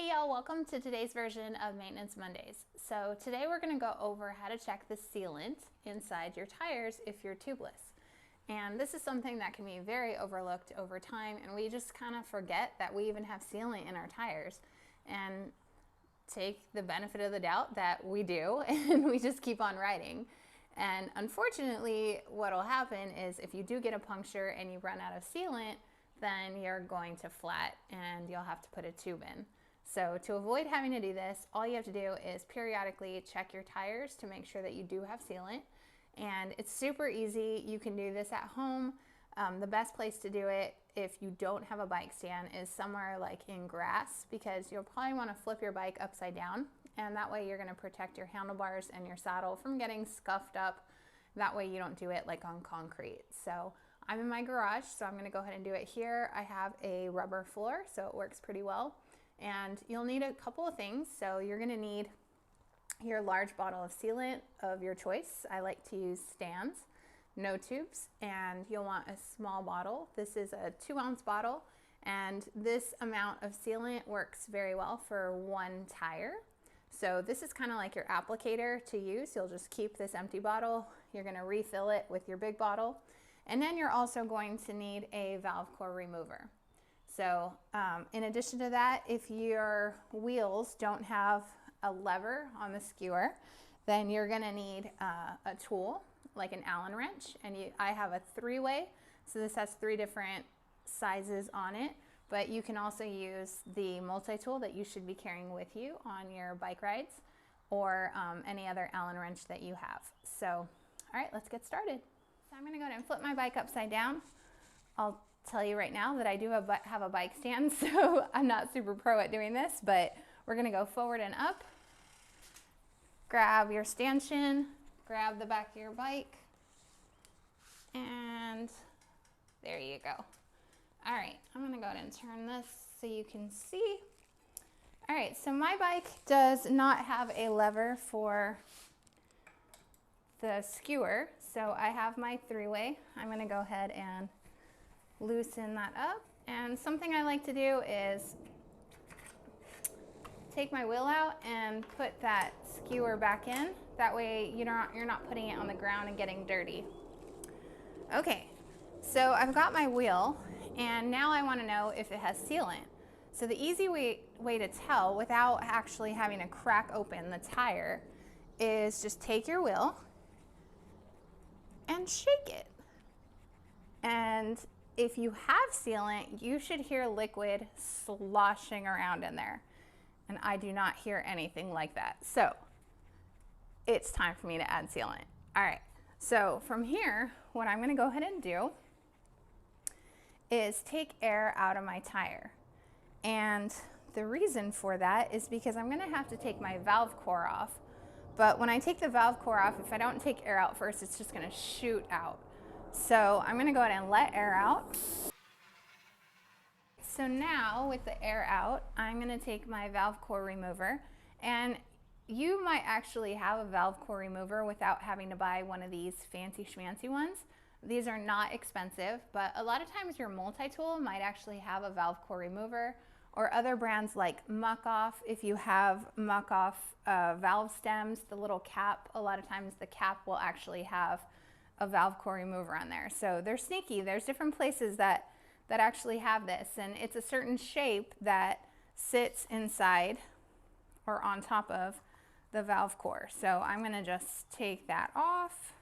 Hey y'all, welcome to today's version of Maintenance Mondays. So today we're going to go over how to check the sealant inside your tires if you're tubeless. And this is something that can be very overlooked over time, and we just kind of forget that we even have sealant in our tires and take the benefit of the doubt that we do, and we just keep on riding. And unfortunately, what will happen is if you do get a puncture and you run out of sealant, then you're going to flat and you'll have to put a tube in. So to avoid having to do this, all you have to do is periodically check your tires to make sure that you do have sealant. And it's super easy. You can do this at home. The best place to do it if you don't have a bike stand is somewhere like in grass, because you'll probably want to flip your bike upside down, and that way you're going to protect your handlebars and your saddle from getting scuffed up. That way you don't do it like on concrete. So I'm in my garage, so I'm going to go ahead and do it here. I have a rubber floor, so it works pretty well. And you'll need a couple of things. So you're going to need your large bottle of sealant of your choice. I like to use Stan's, no tubes, and you'll want a small bottle. This is a 2-ounce bottle, and this amount of sealant works very well for one tire. So this is kind of like your applicator to use. You'll just keep this empty bottle. You're going to refill it with your big bottle. And then you're also going to need a valve core remover. So in addition to that, if your wheels don't have a lever on the skewer, then you're going to need a tool like an Allen wrench. And I have a 3-way, so this has 3 different sizes on it. But you can also use the multi-tool that you should be carrying with you on your bike rides, or any other Allen wrench that you have. So, all right, let's get started. So I'm going to go ahead and flip my bike upside down. I'll tell you right now that I do have a bike stand, so I'm not super pro at doing this, but we're going to go forward and up. Grab your stanchion, grab the back of your bike, and there you go. All right, I'm going to go ahead and turn this so you can see. All right, so my bike does not have a lever for the skewer, so I have my 3-way. I'm going to go ahead and loosen that up. And something I like to do is take my wheel out and put that skewer back in. That way you're not putting it on the ground and getting dirty. Okay, so I've got my wheel, and now I want to know if it has sealant. So the easy way to tell without actually having to crack open the tire is just take your wheel and shake it. And if you have sealant, you should hear liquid sloshing around in there. And I do not hear anything like that. So it's time for me to add sealant. All right, so from here, what I'm gonna go ahead and do is take air out of my tire. And the reason for that is because I'm gonna have to take my valve core off. But when I take the valve core off, if I don't take air out first, it's just gonna shoot out. So I'm gonna go ahead and let air out. So now with the air out, I'm gonna take my valve core remover, and you might actually have a valve core remover without having to buy one of these fancy schmancy ones. These are not expensive, but a lot of times your multi-tool might actually have a valve core remover, or other brands like Muck Off. If you have Muck Off valve stems, the little cap, a lot of times the cap will actually have a valve core remover on there. So they're sneaky. There's different places that actually have this, and it's a certain shape that sits inside or on top of the valve core. So I'm going to just take that off.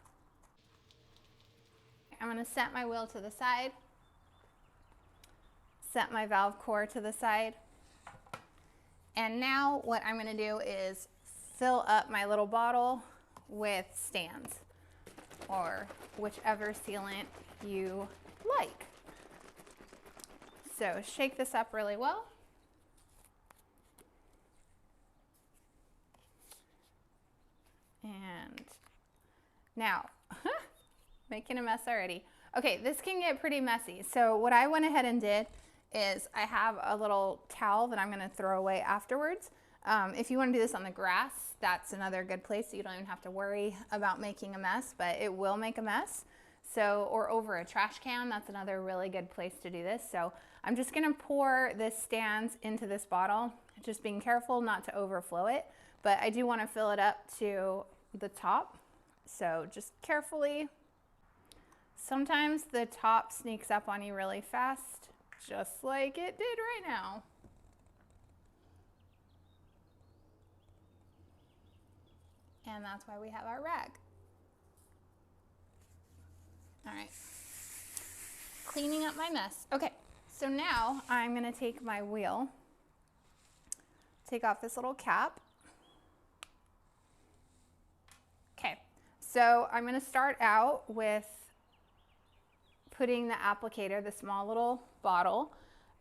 I'm going to set my wheel to the side, set my valve core to the side, and now what I'm going to do is fill up my little bottle with Stan's, or whichever sealant you like. So shake this up really well. And now, making a mess already. Okay, this can get pretty messy. So what I went ahead and did is I have a little towel that I'm gonna throw away afterwards. If you wanna do this on the grass, that's another good place, so you don't even have to worry about making a mess, but it will make a mess. So, or over a trash can, that's another really good place to do this. So I'm just gonna pour this stand into this bottle, just being careful not to overflow it, but I do wanna fill it up to the top. So just carefully. Sometimes the top sneaks up on you really fast, just like it did right now. And that's why we have our rag. All right, cleaning up my mess. Okay, so now I'm gonna take my wheel, take off this little cap. Okay, so I'm gonna start out with putting the applicator, the small little bottle,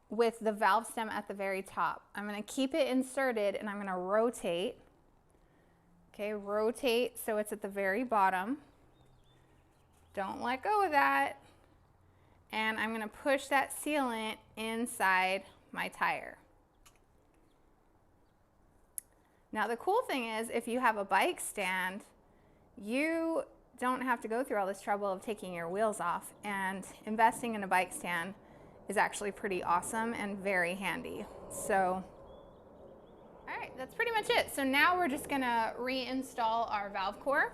with the valve stem at the very top. I'm gonna keep it inserted and I'm gonna rotate. Okay, rotate so it's at the very bottom. Don't let go of that. And I'm gonna push that sealant inside my tire. Now the cool thing is, if you have a bike stand, you don't have to go through all this trouble of taking your wheels off, and investing in a bike stand is actually pretty awesome and very handy. So, all right, that's pretty much it. So now we're just gonna reinstall our valve core.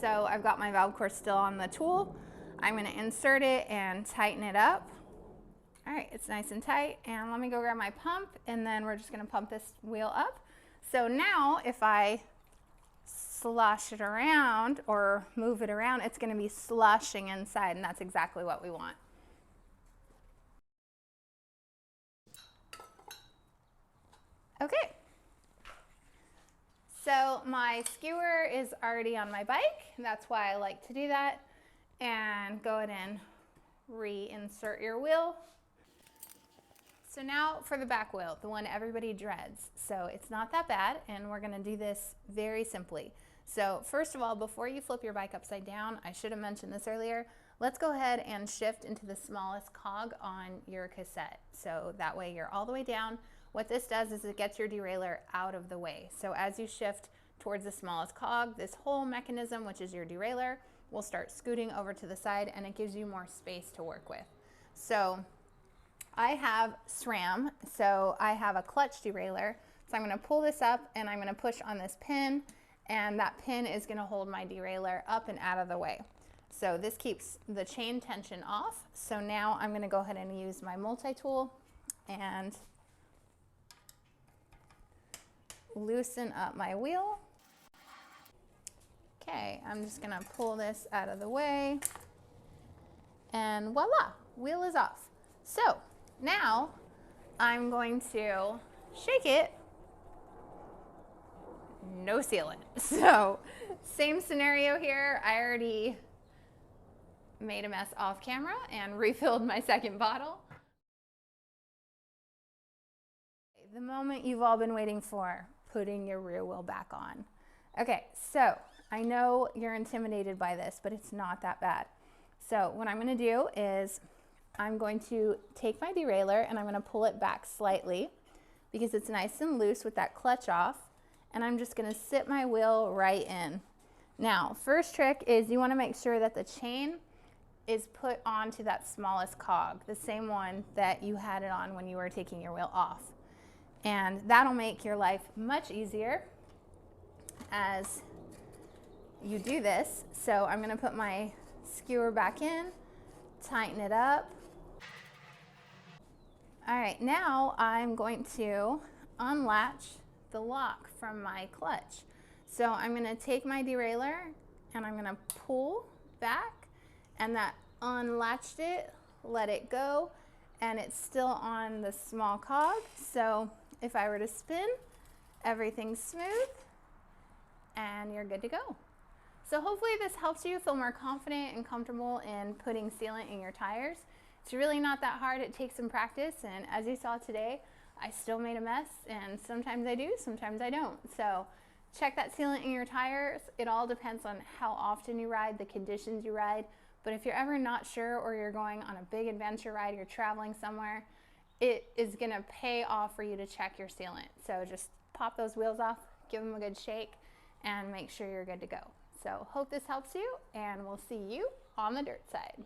So I've got my valve core still on the tool. I'm gonna insert it and tighten it up. All right, it's nice and tight. And let me go grab my pump, and then we're just gonna pump this wheel up. So now if I slosh it around or move it around, it's gonna be sloshing inside, and that's exactly what we want. Okay. So my skewer is already on my bike. That's why I like to do that. And go ahead and reinsert your wheel. So now for the back wheel, the one everybody dreads. So it's not that bad, and we're gonna do this very simply. So first of all, before you flip your bike upside down, I should have mentioned this earlier, let's go ahead and shift into the smallest cog on your cassette. So that way you're all the way down. What this does is it gets your derailleur out of the way. So as you shift towards the smallest cog, this whole mechanism, which is your derailleur, will start scooting over to the side, and it gives you more space to work with. So I have SRAM, so I have a clutch derailleur. So I'm gonna pull this up and I'm gonna push on this pin, and that pin is gonna hold my derailleur up and out of the way. So this keeps the chain tension off. So now I'm gonna go ahead and use my multi-tool and loosen up my wheel. Okay, I'm just gonna pull this out of the way, and voila, wheel is off. So now I'm going to shake it. No sealant. So same scenario here. I already made a mess off camera and refilled my second bottle. The moment you've all been waiting for, putting your rear wheel back on. Okay, so I know you're intimidated by this, but it's not that bad. So what I'm gonna do is I'm going to take my derailleur and I'm gonna pull it back slightly because it's nice and loose with that clutch off, and I'm just gonna sit my wheel right in. Now, first trick is you wanna make sure that the chain is put onto that smallest cog, the same one that you had it on when you were taking your wheel off. And that'll make your life much easier as you do this. So I'm gonna put my skewer back in, tighten it up. All right, now I'm going to unlatch the lock from my clutch. So I'm gonna take my derailleur and I'm gonna pull back, and that unlatched it, let it go, and it's still on the small cog. So if I were to spin, everything's smooth and you're good to go. So hopefully this helps you feel more confident and comfortable in putting sealant in your tires. It's really not that hard. It takes some practice, and as you saw today, I still made a mess, and sometimes I do, sometimes I don't. So check that sealant in your tires. It all depends on how often you ride, the conditions you ride, but if you're ever not sure, or you're going on a big adventure ride, you're traveling somewhere, it is gonna pay off for you to check your sealant. So just pop those wheels off, give them a good shake, and make sure you're good to go. So hope this helps you, and we'll see you on the dirt side.